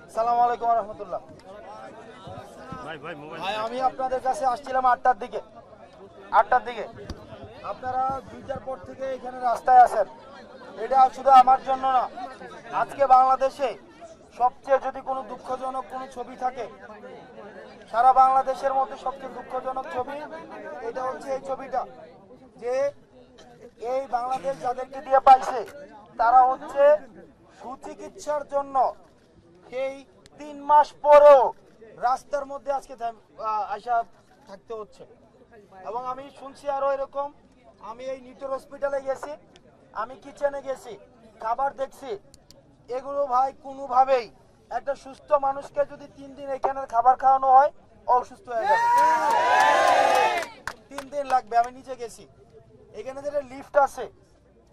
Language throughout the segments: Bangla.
আসসালামু আলাইকুম রহমতুল্লাহ। ভাই আমি আপনাদের কাছে আসছিলাম 8টার দিকে। আপনারা 2টার পর থেকে এখানে রাস্তায় আছেন। এটা শুধু আমার জন্য না, আজকে বাংলাদেশে সবচেয়ে যদি কোনো দুঃখজনক কোনো ছবি থাকে, সারা বাংলাদেশের মধ্যে সবচেয়ে দুঃখজনক ছবি এটা হচ্ছে এই ছবিটা, যে এই বাংলাদেশ যাদেরকে দিয়ে পাইছে তারা হচ্ছে সুচিকিৎসার জন্য এই 3 মাস পরেও রাস্তার মধ্যে আজকে আশা থাকতে হচ্ছে। এবং আমি শুনছি আরো এরকম, আমি এই নিটোর হসপিটালে গেছি, আমি কিচেনে গেছি, খাবার দেখছি, এগুলো ভাই কোনোভাবেই একটা সুস্থ মানুষকে যদি 3 দিন এখানে খাবার খাওয়ানো হয় অসুস্থ হয়ে যাবে। 3 দিন লাগবে। আমি নিচে গেছি, এখানে যেটা লিফট আছে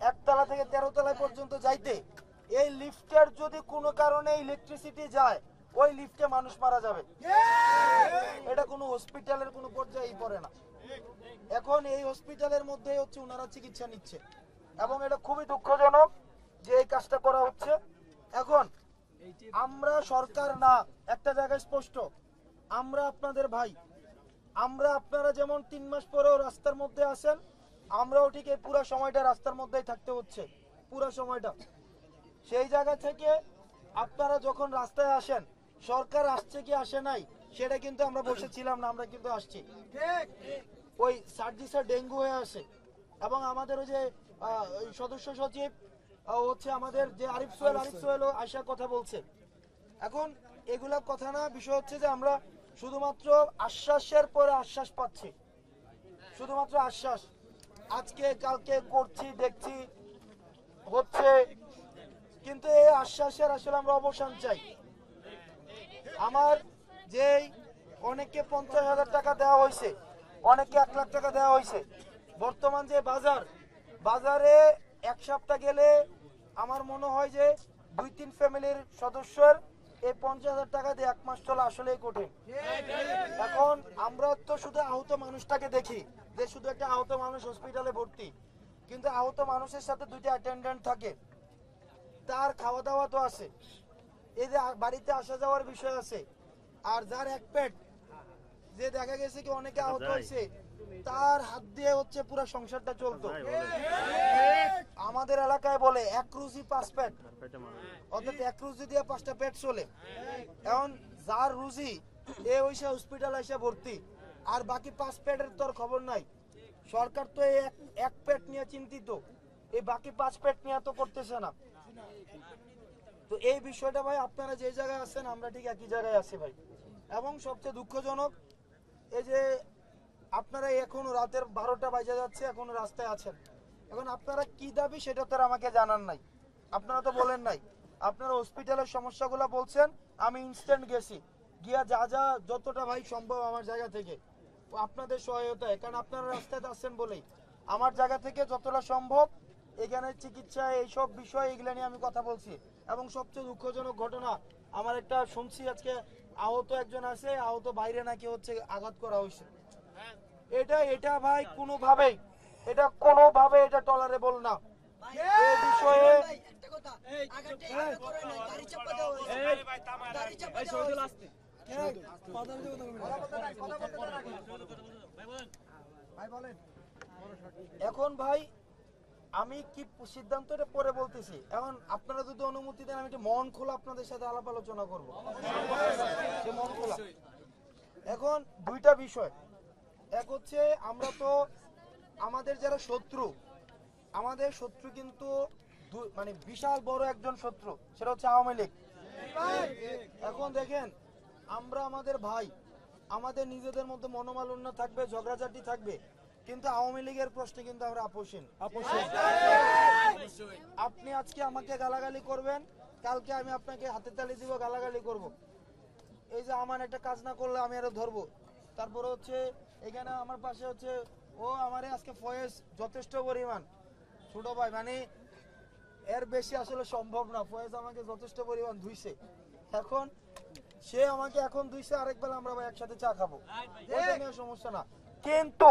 1 তলা থেকে 13 তলায় পর্যন্ত যাইতে, এই লিফটের যদি কোনো কারণে ইলেকট্রিসিটি যায় ওই লিফটে মানুষ মারা যাবে। এটা কোনো হসপিটালের কোনো পর্যায়েই পড়ে না। এখন এই হসপিটালের মধ্যে হচ্ছে ওনারা চিকিৎসা নিচ্ছে এবং এটা খুবই দুঃখজনক যে এই কাজটা করা হচ্ছে। এখন আমরা সরকার না, একটা জায়গায় স্পষ্ট, আমরা আপনাদের ভাই, আপনারা যেমন 3 মাস পরেও রাস্তার মধ্যে আসেন, আমরাও ঠিক এই পুরো সময়টা রাস্তার মধ্যেই থাকতে হচ্ছে, পুরো সময়টা। সেই জায়গা থেকে আপনারা যখন রাস্তায় আসেন, সরকার আসছে কি আসে নাই সেটা কিন্তু আমরা বসেছিলাম না, আমরা কিন্তু আসছি। ওই সার্জিসের ডেঙ্গু হয়ে আসে এবং আমাদের ওই যে সদস্য সচিব হচ্ছে আমাদের যে আরিফ সোহেল আশা কথা বলছে। এখন এগুলা কথা না, বিষয় হচ্ছে যে আমরা শুধুমাত্র আশ্বাসের পরে আশ্বাস পাচ্ছি, শুধুমাত্র আশ্বাস। আজকে কালকে করছি, দেখছি, হচ্ছে, কিন্তু এই আশ্বাসের আসলে আমরা অবসান চাই। আমার যেই অনেককে 50,000 টাকা দেওয়া হয়েছে, অনেককে 1 লাখ টাকা দেওয়া হয়েছে, বর্তমান যে বাজারে 1 সপ্তাহ গেলে আমার মনে হয় যে 2-3 ফ্যামিলির সদস্যের এই 50,000 টাকা দিয়ে 1 মাস চলা আসলেই কঠিন। এখন আমরা তো শুধু আহত মানুষটাকে দেখি, যে শুধু একটা আহত মানুষ হসপিটালে ভর্তি, কিন্তু আহত মানুষের সাথে 2টা অ্যাটেন্ডেন্ট থাকে, তার খাওয়া দাওয়া তো আছে, এই যে বাড়িতে আসা যাওয়ার বিষয় আছে। আর যার 1 পেট, যে দেখা গেছে কি অনেকে আহত হয়েছে, তার হাত দিয়ে হচ্ছে পুরো সংসারটা চলতো। আমাদের এলাকায় বলে 1 রুজি 5 পেট, অর্থাৎ 1 রুজি দিয়ে 5টা পেট চলে। এখন যার রুজি এ হইছে হসপিটাল এসে ভর্তি, আর বাকি 5 পেটের তোর খবর নাই। সরকার তো এই 1 পেট নিয়ে চিন্তিত, এই বাকি 5 পেট নিয়ে তো করতেছে না। তো এই বিষয়টা ভাই, আপনারা যে জায়গায় আছেন আমরা ঠিক একই জায়গায় আছি ভাই। এবং সবচেয়ে দুঃখজনক এই যে আপনারা এখনো রাতের 12টা বাজে যাচ্ছে, এখনো রাস্তায় আছেন। এখন আপনারা কি দাবি সেটা তো আমাকে জানান নাই, আপনারা তো বলেন নাই। আপনারা হসপিটালের সমস্যাগুলো বলছেন, আমি ইনস্ট্যান্ট গেছি, গিয়া যা যতটা ভাই সম্ভব আমার জায়গা থেকে আপনাদের সহায়তায়, কারণ আপনারা রাস্তায় আসছেন বলেই আমার জায়গা থেকে যতটা সম্ভব এখানে চিকিৎসা এইসব বিষয় এগুলো নিয়ে আমি কথা বলছি। এবং সবচেয়ে দুঃখজনক ঘটনা, আমার একটা শুনছি আজকে আহত একজন আছে, আহত বাইরে নাকি হচ্ছে আঘাত করা হয়েছে। এটা ভাই কোনোভাবেই এটা টলারেবল না। এই বিষয়ে এখন ভাই আমি কি সিদ্ধান্তটা পরে বলতেছি। এখন আপনারা যদি অনুমতি দেন আমি মন খোলা আপনাদের সাথে আলাপ আলোচনা করবো, মন খোলা। এখন 2টা বিষয়, এক হচ্ছে আমরা তো আমাদের যারা শত্রু, আমাদের শত্রু কিন্তু মানে বিশাল বড় একজন শত্রু, সেটা হচ্ছে আওয়ামী লীগ। এখন দেখেন, আমরা আমাদের ভাই, আমাদের নিজেদের মধ্যে মনোমালিন্য থাকবে, ঝগড়াঝাটি থাকবে, কিন্তু আওয়ামী লীগের প্রশ্নে কিন্তু আমরা আপোষহীন। আপনি আজকে আমাকে গালাগালি করবেন, কালকে আমি আপনাকে হাতে তালি দিব, গালাগালি করব। এই যে আমার একটা কাজ না করলে আমি আরো ধরবো। তারপরে হচ্ছে এখানে আমার পাশে হচ্ছে ও আমারে আজকে ফয়েজ যথেষ্ট পরিমাণ ছোট ভাই, মানে এর বেশি আসলে সম্ভব না। ফয়েজ আমাকে যথেষ্ট পরিমাণ ধুইছে, এখন সে আমাকে এখন ধুইছে, আরেকবেলা আমরা ভাই একসাথে চা খাবো, এটা নিয়ে সমস্যা না। কিন্তু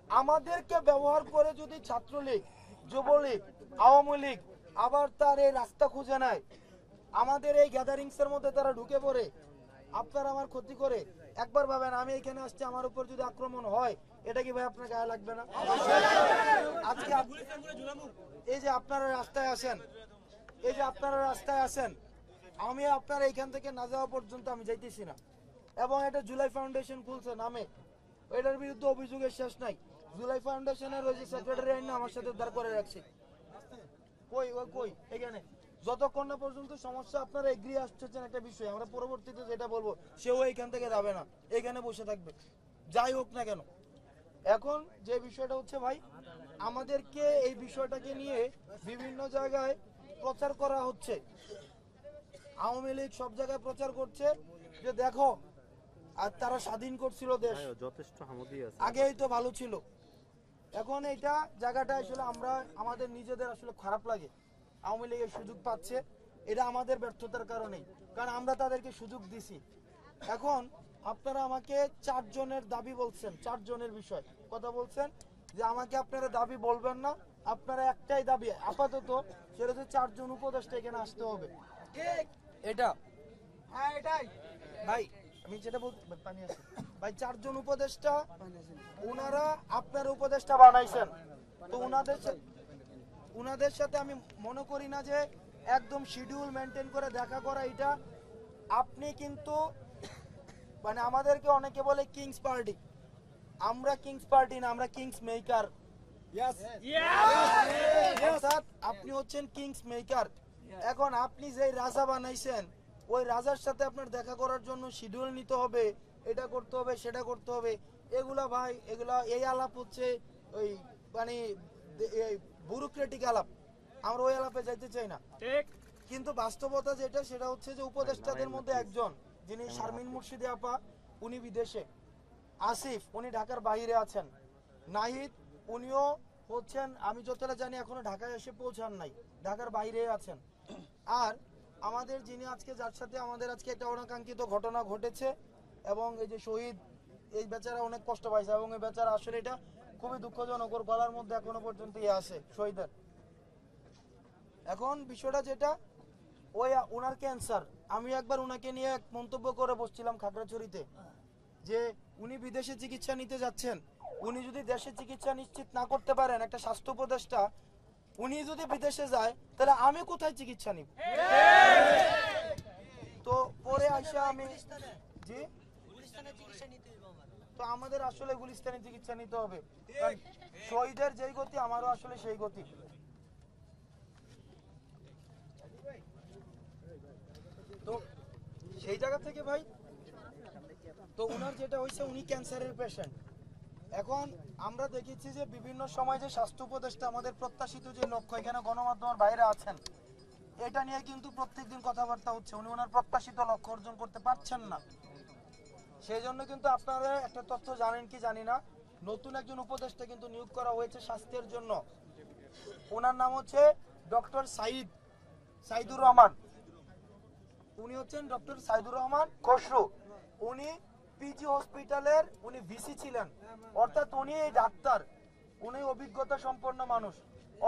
আমাদেরকে ব্যবহার করে যদি ছাত্রলীগ, যুবলীগ, আওয়ামী লীগ আবার তার এই রাস্তা খুঁজে নেয়, আমাদের এই গ্যাদারিংস এর মধ্যে তারা ঢুকে পড়ে আপনার আমার ক্ষতি করে। একবার ভাবেন, আমি এখানে আসছি, আমার উপর যদি আক্রমণ হয়, এটা কি ভাই আপনার গায়ে লাগবে না? আজকে এই যে আপনারা রাস্তায় আসেন, এই যে আপনারা রাস্তায় আসেন, আমি আপনার এইখান থেকে না যাওয়া পর্যন্ত আমি যাইতেছি না। এবং এটা জুলাই ফাউন্ডেশন খুলছে নামে, এটার বিরুদ্ধে অভিযোগের শেষ নাই। জুলাই ফাউন্ডেশনের ওই যে সেক্রেটারি আইন আমার সাথে দাঁড় করে রাখছে। কই ওই কই এখানে যতক্ষণ না পর্যন্ত সমস্যা আপনারা এগ্রি আসছেন একটা বিষয়, আমরা পরবর্তীতে যেটা বলবো সেও এইখান থেকে যাবে না, এখানে বসে থাকবে যাই হোক না কেন। এখন যে বিষয়টা হচ্ছে ভাই, আমাদেরকে এই বিষয়টাকে নিয়ে বিভিন্ন জায়গায় প্রচার করা হচ্ছে। আওয়ামী লীগ সব জায়গায় প্রচার করছে যে দেখো, আর তারা স্বাধীন করছিল দেশ, যথেষ্ট হামদি আছে, আগেই তো ভালো ছিল। এখন এইটা জায়গাটা আসলে আমরা আমাদের নিজেদের আসলে খারাপ লাগে, আওয়ামী লীগের সুযোগ পাচ্ছে, এটা আমাদের ব্যর্থতার কারণেই, কারণ আমরা তাদেরকে সুযোগ দিছি। এখন আপনারা আমাকে 4 জনের দাবি বলছেন, 4 জনের বিষয় কথা বলছেন যে আমাকে আপনারা দাবি বলবেন না, আপনারা একটাই দাবি আপাতত, সেটা হচ্ছে 4 জন উপদেষ্টা এখানে আসতে হবে। এটা হ্যাঁ এটাই ভাই, আমি যেটা বলতে পানি আছে ভাই, 4 জন উপদেষ্টা ওনারা আপনার উপদেষ্টা বানাইছেন, তো উনাদের সাথে আমি মনে করি না যে একদম শিডিউল মেনটেন করে দেখা করা এটা। আপনি কিন্তু মানে আমাদেরকে অনেকে বলে কিংস পার্টি, আমরা কিংস পার্টি না, আমরা কিংস মেকার। অর্থাৎ আপনি হচ্ছেন কিংস মেকার। এখন আপনি যে রাজা বানাইছেন, ওই রাজার সাথে আপনার দেখা করার জন্য শিডিউল নিতে হবে, এটা করতে হবে সেটা করতে হবে, এগুলা ভাই এগুলা এই আলাপ হচ্ছে ওই মানে ব্যুরোক্রেটিক আলাপ, আমরা ওই আলাপে যাইতে চাই না। কিন্তু বাস্তবতা যেটা সেটা হচ্ছে যে উপদেষ্টাদের মধ্যে একজন যিনি শারমিন মুর্শিদি আপা, উনি বিদেশে, আসিফ উনি ঢাকার বাইরে আছেন, নাহিদ উনিও হচ্ছেন আমি যতটা জানি এখনো ঢাকায় এসে পৌঁছান নাই, ঢাকার বাইরে আছেন। আর আমাদের যিনি আজকে যার সাথে আমাদের আজকে একটা অনাকাঙ্ক্ষিত ঘটনা ঘটেছে, এবং এই যে শহীদ, এই বেচারা অনেক কষ্ট পাইছে, এবং এই বেচারা আসলে এটা খুবই দুঃখজনক, ওর গলার মধ্যে এখনো পর্যন্ত ইয়ে আছে শহীদের। এখন বিষয়টা যেটা, ওই ওনার ক্যান্সার, আমি একবার ওনাকে নিয়ে এক মন্তব্য করে বসছিলাম খাগড়াছড়িতে, যে উনি বিদেশে চিকিৎসা নিতে যাচ্ছেন, উনি যদি দেশে চিকিৎসা নিশ্চিত না করতে পারেন, একটা স্বাস্থ্য উপদেষ্টা উনি যদি বিদেশে যায়, তাহলে আমি কোথায় চিকিৎসা নিব? তো পরে আইসা আমি জি, তো আমাদের আসলে গুলিস্তানে চিকিৎসা নিতে হবে, কারণ শহীদের যেই গতি আমারও আসলে সেই গতি। তো সেই জায়গা থেকে ভাই, তো উনার যেটা হয়েছে, উনি ক্যান্সারের পেশেন্ট। এখন আমরা দেখেছি যে বিভিন্ন সময় যে স্বাস্থ্য উপদেষ্টা আমাদের প্রত্যাশিত যে লক্ষ্য, এখানে গণমাধ্যমের বাইরে আছেন, এটা নিয়ে কিন্তু প্রত্যেকদিন কথাবার্তা হচ্ছে, উনি ওনার প্রত্যাশিত লক্ষ্য অর্জন করতে পারছেন না। সেই জন্য কিন্তু আপনারা একটা তথ্য জানেন কি জানি না, নতুন একজন উপদেষ্টা কিন্তু নিয়োগ করা হয়েছে স্বাস্থ্যের জন্য, ওনার নাম হচ্ছে ডক্টর সাইদুর রহমান। উনি হচ্ছেন ডক্টর সাইদুর রহমান খসরু। উনি পিজি হসপিটালের উনি ভিসি ছিলেন, অর্থাৎ উনি এই ডাক্তার, উনি অভিজ্ঞতা সম্পন্ন মানুষ।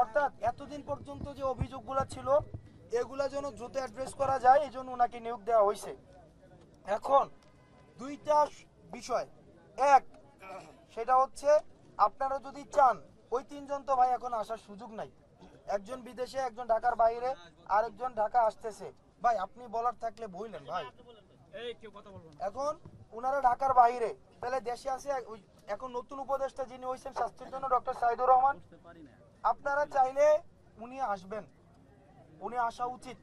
অর্থাৎ এতদিন পর্যন্ত যে অভিযোগগুলো ছিল, এগুলা যেন দ্রুত অ্যাড্রেস করা যায়, এই জন্য ওনাকে নিয়োগ দেওয়া হয়েছে। এখন দুইটা বিষয়, এক সেটা হচ্ছে আপনারা যদি চান, ওই 3 জন তো ভাই এখন আসার সুযোগ নাই, একজন বিদেশে, একজন ঢাকার বাইরে, আরেকজন ঢাকা আসতেছে। ভাই আপনি বলার থাকলে বললেন ভাই, এখন ওনারা ঢাকার বাইরে, তাহলে দেশে আসে এখন নতুন উপদেষ্টা যিনি হয়েছেন স্বাস্থ্যের জন্য ডক্টর সাইদুর রহমান, আপনারা চাইলে উনি আসবেন, উনি আসা উচিত,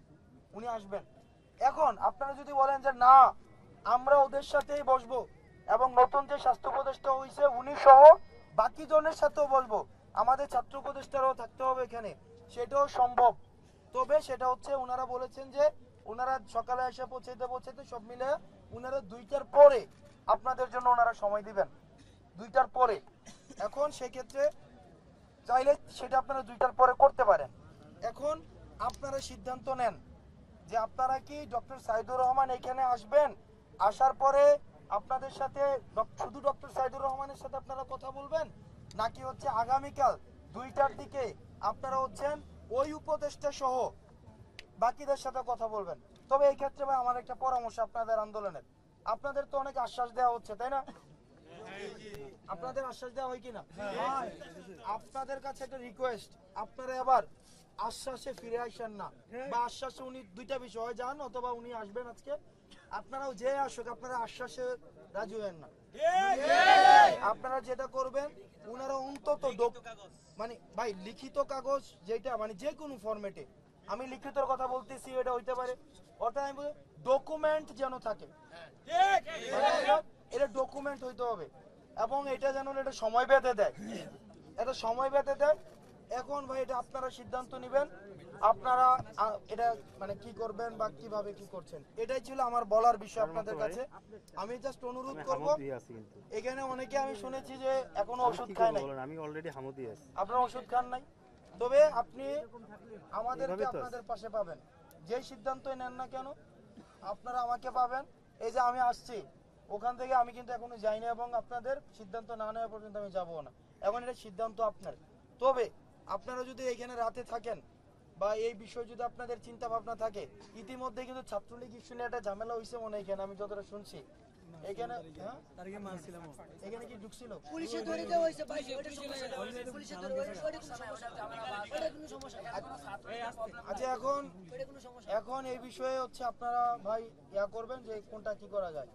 উনি আসবেন। এখন আপনারা যদি বলেন যে না আমরা ওদের সাথেই বসবো, এবং নতুন যে স্বাস্থ্য উপদেষ্টা হয়েছে উনি সহ বাকি জনের সাথেও বসবো, আমাদের ছাত্র উপদেষ্টারাও থাকতে হবে এখানে, সেটাও সম্ভব। তবে সেটা হচ্ছে ওনারা বলেছেন যে ওনারা সকালে এসে পৌঁছাইতে সব মিলে ওনারা 2টার পরে আপনাদের জন্য ওনারা সময় দিবেন, 2টার পরে। এখন সেক্ষেত্রে চাইলে সেটা আপনারা 2টার পরে করতে পারেন। এখন আপনারা সিদ্ধান্ত নেন যে আপনারা কি ডক্টর সাইদুর রহমান এখানে আসবেন, আসার পরে আপনাদের সাথে শুধু ডক্টর সাইদুর রহমানের সাথে আপনারা কথা বলবেন, নাকি হচ্ছে আগামীকাল 2টার দিকে আপনারা হচ্ছেন ওই উপদেষ্টা সহ বাকিদের সাথে কথা বলবেন। তবে এই ক্ষেত্রে ভাই আমার একটা পরামর্শ আপনাদের আন্দোলনের, আপনাদের তো অনেক আশ্বাস দেওয়া হচ্ছে তাই না? আপনাদের আশ্বাস দেওয়া হয় কিনা? আপনাদের কাছে একটা রিকোয়েস্ট, আপনারা আবার আশ্বাসে ফিরে আসেন না, বা আশ্বাসে উনি দুইটা বিষয় যান অথবা উনি আসবেন আজকে, আপনারাও যে আসুক আপনারা আশ্বাসে রাজি হবেন না। আপনারা যেটা করবেন উনারা অন্তত মানে ভাই লিখিত কাগজ যেটা মানে যে কোনো ফরম্যাটে, আমি লিখিতর কথা বলতেছি এটা হইতে পারে, অর্থাৎ আমি ডকুমেন্ট যেন থাকে, এটা ডকুমেন্ট হইতে হবে এবং এটা যেন এটা সময় বেঁধে দেয়, এটা সময় বেঁধে দেয়। এখন ভাই এটা আপনারা সিদ্ধান্ত নেবেন, আপনারা এটা মানে কি করবেন বা কিভাবে কি করছেন, এটাই ছিল আমার বলার বিষয় আপনাদের কাছে। আমি জাস্ট অনুরোধ করব, এখানে অনেকে আমি শুনেছি যে এখনো ওষুধ খায় নাই, আমি অলরেডি হামুদি আছি, আপনারা ওষুধ খান নাই, তবে আপনি আমাদেরকে আপনাদের পাশে পাবেন, যে সিদ্ধান্তই নেন না কেন আপনারা আমাকে পাবেন। এই যে আমি আসছি ওখান থেকে, আমি কিন্তু এখনো যাইনি এবং আপনাদের সিদ্ধান্ত না নেওয়া পর্যন্ত আমি যাবো না, এখন এটা সিদ্ধান্ত আপনার। তবে আপনারা যদি এখানে রাতে থাকেন বা এই বিষয়ে যদি আপনাদের চিন্তা ভাবনা থাকে, ইতিমধ্যে কিন্তু ছাত্রলীগ ইস্যু নিয়ে একটা ঝামেলা হয়েছে মনে হয় এখানে, আমি যতটা শুনছি এখানে, এখানে কি ঢুকছিল পুলিশে ধরে দেওয়া হয়েছে ভাই, ওটা সমস্যা না, পুলিশে ধরে ওটা কোনো সমস্যা না, ওটা কোনো সমস্যা না। আচ্ছা এখন এই বিষয়ে হচ্ছে আপনারা ভাই ইয়া করবেন যে কোনটা কি করা যায়।